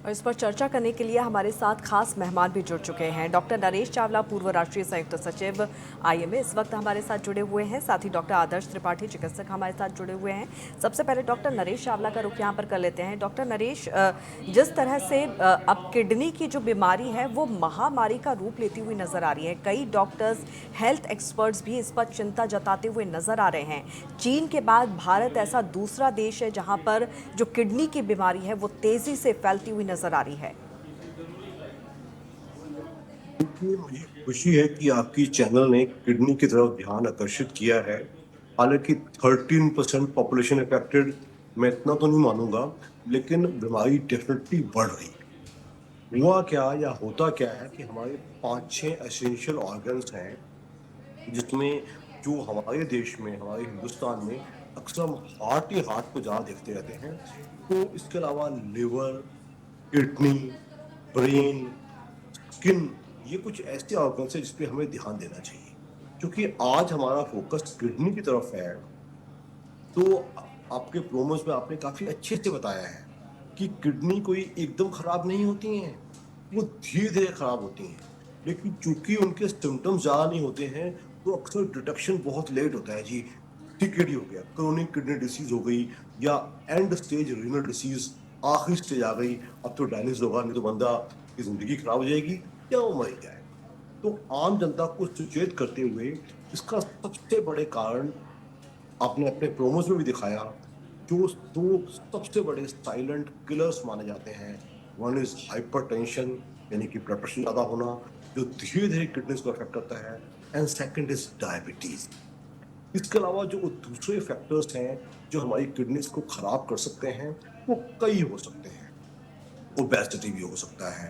और इस पर चर्चा करने के लिए हमारे साथ खास मेहमान भी जुड़ चुके हैं। डॉक्टर नरेश चावला, पूर्व राष्ट्रीय संयुक्त सचिव आईएमए, इस वक्त हमारे साथ जुड़े हुए हैं। साथ ही डॉक्टर आदर्श त्रिपाठी, चिकित्सक, हमारे साथ जुड़े हुए हैं। सबसे पहले डॉक्टर नरेश चावला का रुख यहाँ पर कर लेते हैं। डॉक्टर नरेश, जिस तरह से अब किडनी की जो बीमारी है वो महामारी का रूप लेती हुई नजर आ रही है, कई डॉक्टर्स, हेल्थ एक्सपर्ट्स भी इस पर चिंता जताते हुए नजर आ रहे हैं। चीन के बाद भारत ऐसा दूसरा देश है जहां पर जो किडनी की बीमारी है वो तेजी से फैलती हुई नजर आ रही है। देखिए, मुझे खुशी है कि आपकी चैनल ने किडनी की तरफ ध्यान आकर्षित किया है। हालांकि 13% पॉपुलेशन अफेक्टेड, मैं इतना तो नहीं मानूंगा, लेकिन बीमारी डेफिनेटली बढ़ रही है। हुआ क्या या होता क्या है कि हमारे 5-6 एसेंशियल ऑर्गन्स हैं, जिसमें जो हमारे देश में, हमारे हिंदुस्तान में अक्सर हम हार्ट ही हार्ट को ज्यादा देखते रहते हैं। तो इसके अलावा लिवर, किडनी, ब्रेन, स्किन, ये कुछ ऐसे ऑर्गन्स है जिसपे हमें ध्यान देना चाहिए। क्योंकि आज हमारा फोकस किडनी की तरफ है, तो आपके प्रोमोस में आपने काफी अच्छे से बताया है कि किडनी कोई एकदम खराब नहीं होती हैं, वो धीरे धीरे खराब होती हैं। लेकिन चूंकि उनके सिम्टम्स ज्यादा नहीं होते हैं, तो अक्सर डिटेक्शन बहुत लेट होता है जी। सीकेडी हो गया, क्रोनिक किडनी डिसीज हो गई, या एंड स्टेज रीनल डिसीज, आखिरी स्टेज आ गई, अब तो डायलिसिस होगा, नहीं तो बंदा की जिंदगी खराब हो जाएगी या वो मर जाएगा। तो आम जनता को सचेत करते हुए इसका सबसे बड़े कारण आपने अपने प्रोमोस में भी दिखाया। जो दो सबसे बड़े साइलेंट किलर्स माने जाते हैं, वन इज हाइपरटेंशन, यानी कि ब्लड प्रेशर ज्यादा होना, जो धीरे धीरे किडनीज को अफेक्ट करता है, एंड सेकंड इज डायबिटीज। इसके अलावा जो दूसरे फैक्टर्स हैं जो हमारी किडनीज को खराब कर सकते हैं, वो कई हो सकते हैं। ओबेसिटी भी हो सकता है,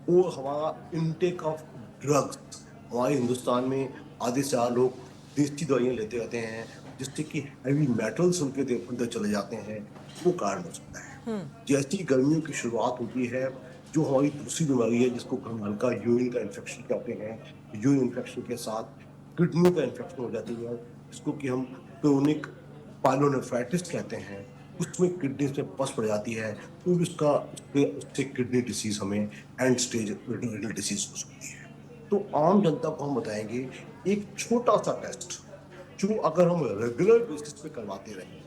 और हमारा इनटेक ऑफ ड्रग्स, हमारे हिंदुस्तान में आधे से ज्यादा लोग देसी दवाइयां लेते रहते हैं, जिससे कि हैवी मेटल्स उनके अंदर चले जाते हैं, वो कारण हो सकता है। जैसी गर्मियों की शुरुआत होती है, जो हमारी दूसरी बीमारी है जिसको हम हल्का यूरिन का इन्फेक्शन कहते हैं, यूरिन इन्फेक्शन के साथ किडनी का इन्फेक्शन हो जाती है, जिसको कि हम क्रोनिक पायलोनेफ्राइटिस कहते हैं, उसमें किडनी में पस पड़ जाती है, तो उसका उससे किडनी डिसीज हमें एंड स्टेज रिनल डिसीज हो सकती है। तो आम जनता को हम बताएंगे एक छोटा सा टेस्ट, जो अगर हम रेगुलर बेसिस पे करवाते रहे,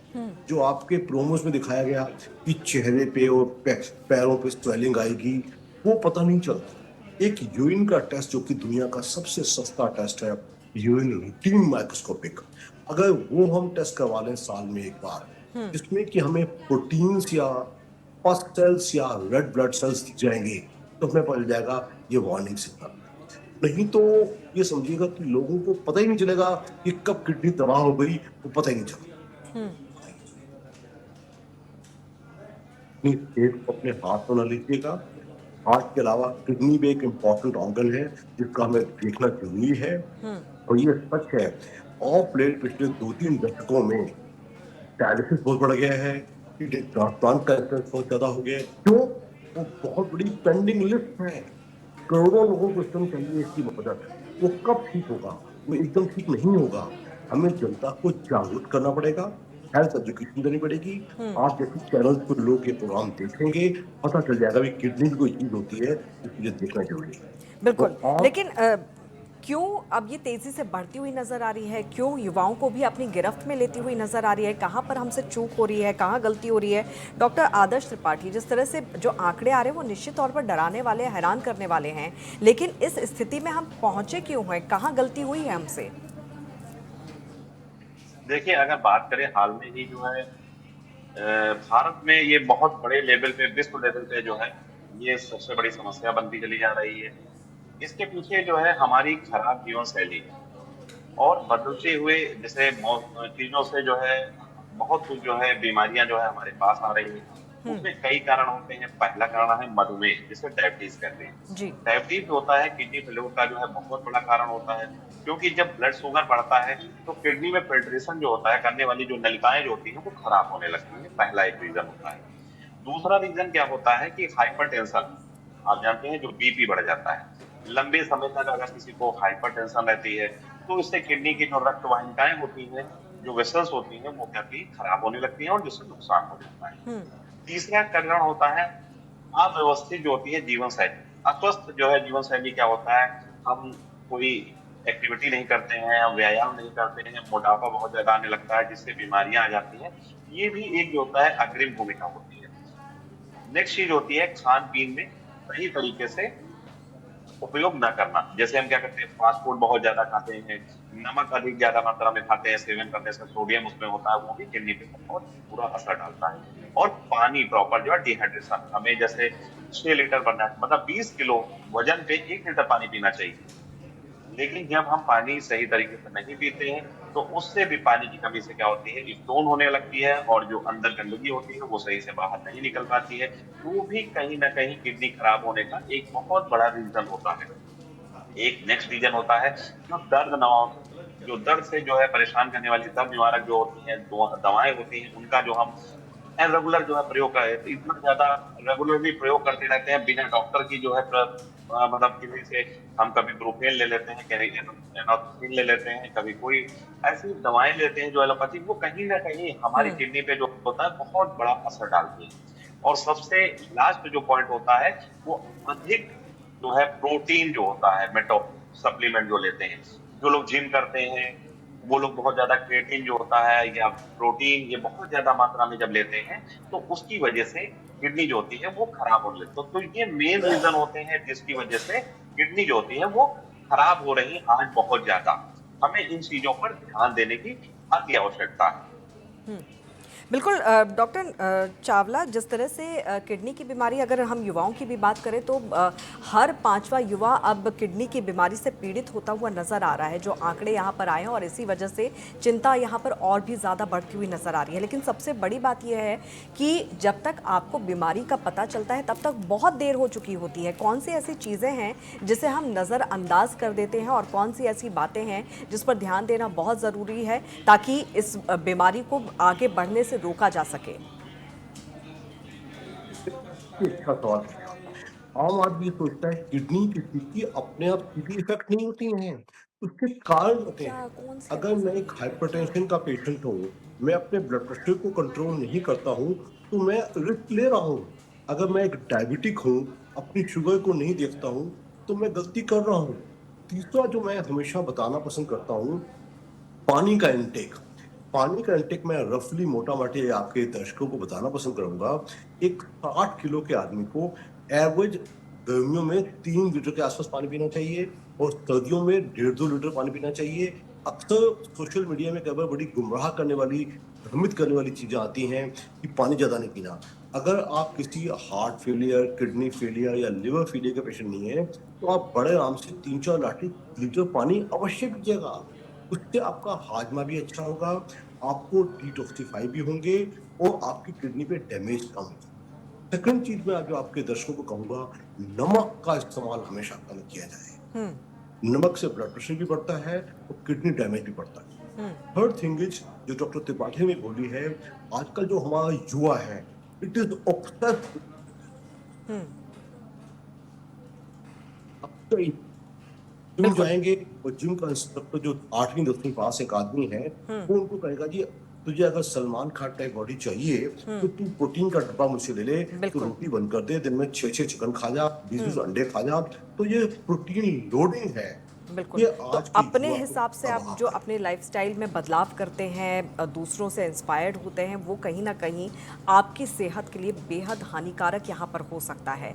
जो आपके प्रोमोस में दिखाया गया कि चेहरे पे और पैरों पे स्वेलिंग आएगी, वो पता नहीं चलता। एक यूरिन का टेस्ट, जो कि दुनिया का सबसे सस्ता टेस्ट है, यूरिन रूटीन माइक्रोस्कोपिक, अगर वो हम टेस्ट करवा लें साल में एक बार, जिसमें कि हमें प्रोटीन्स या पस सेल्स या रेड ब्लड सेल्स दिख जाएंगे, तो हमें पता चल जाएगा ये वार्निंग सिग्नल। नहीं तो ये समझिएगा कि लोगों को पता ही नहीं चलेगा कि कब किडनी तबाह हो गई, वो पता ही नहीं चला। अपनी सेहत को अपने हाथ में न लीजिएगा। हार्ट के अलावा किडनी भी एक इम्पॉर्टेंट ऑर्गन है, जिसका हमें देखना जरूरी है। और ये सच है, ऑफ लेट पिछले 2-3 दशकों में डायलिसिस बहुत बढ़ गया है, किडनी ट्रांसप्लांट का इंटरेस्ट बहुत ज्यादा हो गया है। क्यों? वो बहुत बड़ी पेंडिंग लिस्ट है, करोड़ों लोगों को एकदम चाहिए इसकी मदद। वो कब ठीक होगा? वो एकदम ठीक नहीं होगा। हमें जनता को जागरूक करना पड़ेगा, हेल्थ एजुकेशन देनी पड़ेगी। आप जैसे चैनल पर लोग ये प्रोग्राम देखेंगे, पता चल जाएगा भी किडनी की कोई चीज होती है, इसलिए देखना जरूरी है। बिल्कुल, तो आप लेकिन क्यों अब ये तेजी से बढ़ती हुई नजर आ रही है? क्यों युवाओं को भी अपनी गिरफ्त में लेती हुई नजर आ रही है? कहाँ पर हमसे चूक हो रही है, कहाँ गलती हो रही है? डॉक्टर आदर्श त्रिपाठी, जिस तरह से जो आंकड़े आ रहे हैं वो निश्चित तौर पर डराने वाले, हैरान करने वाले हैं, लेकिन इस स्थिति में हम पहुंचे क्यों हैं? कहाँ गलती हुई है हमसे? देखिए, अगर बात करें हाल में ही जो है भारत में ये बहुत बड़े लेवल पे, विश्व लेवल पे जो है ये सबसे बड़ी समस्या बनती चली जा रही है। इसके पीछे जो है हमारी खराब जीवन शैली है, और बदलते हुए जैसे चीजों से जो है बहुत कुछ जो है बीमारियां जो है हमारे पास आ रही है। उसमें कई कारण होते हैं। पहला कारण है मधुमेह, जिसे डायबिटीज कहते हैं। जी। डायबिटीज होता है किडनी फेल्योर का जो है बहुत बड़ा कारण होता है, क्योंकि जब ब्लड शुगर बढ़ता है तो किडनी में फिल्ट्रेशन जो होता है करने वाली जो नलिकाएं जो होती हैं वो खराब होने लगती है। पहला एक रीजन होता है। दूसरा रीजन क्या होता है कि हाइपरटेंशन, आप जानते हैं, जो बीपी बढ़ जाता है। लंबे समय तक अगर किसी को हाइपरटेंशन रहती है तो इससे किडनी की जो रक्त वाहिकाएं होती हैं, जो वेसल्स होती हैं, वो क्या की खराब होने लगती हैं और जिससे नुकसान हो जाता है। तीसरा कारण होता है अव्यवस्थित जो होती है जीवन शैली। अस्वस्थ जो है जीवन शैली क्या होता है, हम कोई एक्टिविटी नहीं करते हैं, हम व्यायाम नहीं करते हैं, मोटापा बहुत ज्यादा आने लगता है जिससे बीमारियां आ जाती हैं। ये भी एक जो होता है अग्रिम भूमिका होती है। नेक्स्ट चीज होती है खान पीन में सही तरीके से उपयोग ना करना। जैसे हम क्या करते हैं, फास्ट फूड बहुत ज्यादा खाते हैं, नमक अधिक ज्यादा मात्रा में खाते हैं, सेवन करने से सोडियम उसमें होता है, वो भी किडनी पे बहुत बुरा असर डालता है। और पानी प्रॉपर जो है डिहाइड्रेशन, हमें जैसे 6 लीटर बनना है, मतलब 20 किलो वजन पे 1 लीटर पानी पीना चाहिए। लेकिन जब हम पानी सही तरीके से नहीं पीते हैं, तो उससे भी पानी की कमी से क्या होती है, स्टोन होने लगती है, और जो अंदर गंदगी होती है वो सही से बाहर नहीं निकल पाती है। वो भी कहीं ना कहीं किडनी खराब होने का एक बहुत बड़ा रीजन होता है। एक नेक्स्ट रीजन होता है जो दर्द नवाओं, जो दर्द से जो है परेशान करने वाली दर्द निवारक जो होती हैं, दवाएं होती हैं, उनका जो हम रेगुलर जो है प्रयोग करें, तो इतना ज्यादा रेगुलरली प्रयोग करते रहते हैं बिना डॉक्टर की जो है मतलब किसी से, हम कभी ब्रुफेन ले लेते हैं, कभी एनॉक्सिन ले लेते हैं, कभी कोई ऐसी दवाएं लेते हैं जो एलोपैथी, वो कहीं ना कहीं हमारी हम्म। किडनी पे जो होता है बहुत बड़ा असर डालती है। और सबसे लास्ट जो पॉइंट होता है, वो अधिक जो है प्रोटीन जो होता है, मेटो सप्लीमेंट जो लेते हैं, जो लोग जिम करते हैं, वो लोग बहुत ज्यादा क्रिएटिन जो होता है या प्रोटीन, ये बहुत ज्यादा मात्रा में जब लेते हैं, तो उसकी वजह से किडनी जो होती है वो खराब होने लगती है। तो ये मेन रीजन होते हैं जिसकी वजह से किडनी जो होती है वो खराब हो रही है आज बहुत ज्यादा। हमें इन चीजों पर ध्यान देने की अति आवश्यकता है। हम्म। बिल्कुल डॉक्टर चावला, जिस तरह से किडनी की बीमारी, अगर हम युवाओं की भी बात करें तो हर पांचवा युवा अब किडनी की बीमारी से पीड़ित होता हुआ नजर आ रहा है, जो आंकड़े यहाँ पर आए हैं, और इसी वजह से चिंता यहाँ पर और भी ज़्यादा बढ़ती हुई नजर आ रही है। लेकिन सबसे बड़ी बात यह है कि जब तक आपको बीमारी का पता चलता है तब तक बहुत देर हो चुकी होती है। कौन सी ऐसी चीज़ें हैं जिसे हम नज़रअंदाज कर देते हैं, और कौन सी ऐसी बातें हैं जिस पर ध्यान देना बहुत ज़रूरी है ताकि इस बीमारी को आगे बढ़ने से रोका जा सके? अच्छा सवाल पूछा। आम आदमी सोचता है किडनी की स्थिति अपने आप सीधी इफेक्ट नहीं होती हैं, उसके कारण होते क्या हैं। कौन से अगर ऐसे? मैं एक हाइपरटेंशन का पेशेंट हूँ, मैं अपने ब्लड प्रेशर को कंट्रोल नहीं करता हूँ, तो मैं रिस्क ले रहा हूँ। अगर मैं एक डायबिटिक हूँ, अपनी शुगर को नहीं देखता हूँ, तो मैं गलती कर रहा हूँ। तीसरा जो मैं हमेशा बताना पसंद करता हूँ, पानी का इंटेक। पानी का इंटेक मैं रफली मोटा-माटी आपके दर्शकों को बताना पसंद करूँगा। एक 60 किलो के आदमी को एवरेज गर्मियों में 3 लीटर के आसपास पानी पीना चाहिए, और सर्दियों में 1.5-2 लीटर पानी पीना चाहिए। अक्सर सोशल मीडिया में कई बार बड़ी गुमराह करने वाली, भ्रमित करने वाली चीज़ें आती हैं कि पानी ज़्यादा नहीं पीना। अगर आप किसी हार्ट फेलियर, किडनी फेलियर या लिवर फेलियर के पेशेंट नहीं हैं, तो आप बड़े आराम से 3-4 लीटर पानी अवश्य पीजिएगा। उससे आपका हाजमा भी अच्छा होगा, आपको डिटॉक्सिफाई भी होंगे, और आपकी किडनी पे डैमेज कम होगा। सेकंड चीज मैं जो आपके दर्शकों को कहूंगा, नमक का इस्तेमाल हमेशा कम किया जाए। हम्म। नमक से ब्लड प्रेशर भी बढ़ता है और किडनी डैमेज भी बढ़ता है। हम्म। थर्ड थिंग इज, जो डॉक्टर त्रिपाठी ने बोली है, आजकल जो हमारा युवा है, it is obsessed. Hmm. Gym बिल्कुल। जाएंगे, और जिम का इंस्ट्रक्टर जो 8वीं 10वीं पास एक आदमी है, वो उनको कहेगा जी तुझे अगर सलमान खान टाइप बॉडी चाहिए, तो तू प्रोटीन का डब्बा मुझसे ले ले, तो बिल्कुल। रोटी बंद कर दे, दिन में 6-6 चिकन खा जा, 20-20 अंडे खा जा। तो ये प्रोटीन लोडिंग है, बिल्कुल। ये तो आज के अपने युवा को हिसाब से आप तबाह जो कर। अपने लाइफस्टाइल में बदलाव करते हैं, दूसरों से इंस्पायर्ड होते हैं, वो कहीं ना कहीं आपकी सेहत के लिए बेहद हानिकारक यहाँ पर हो सकता है।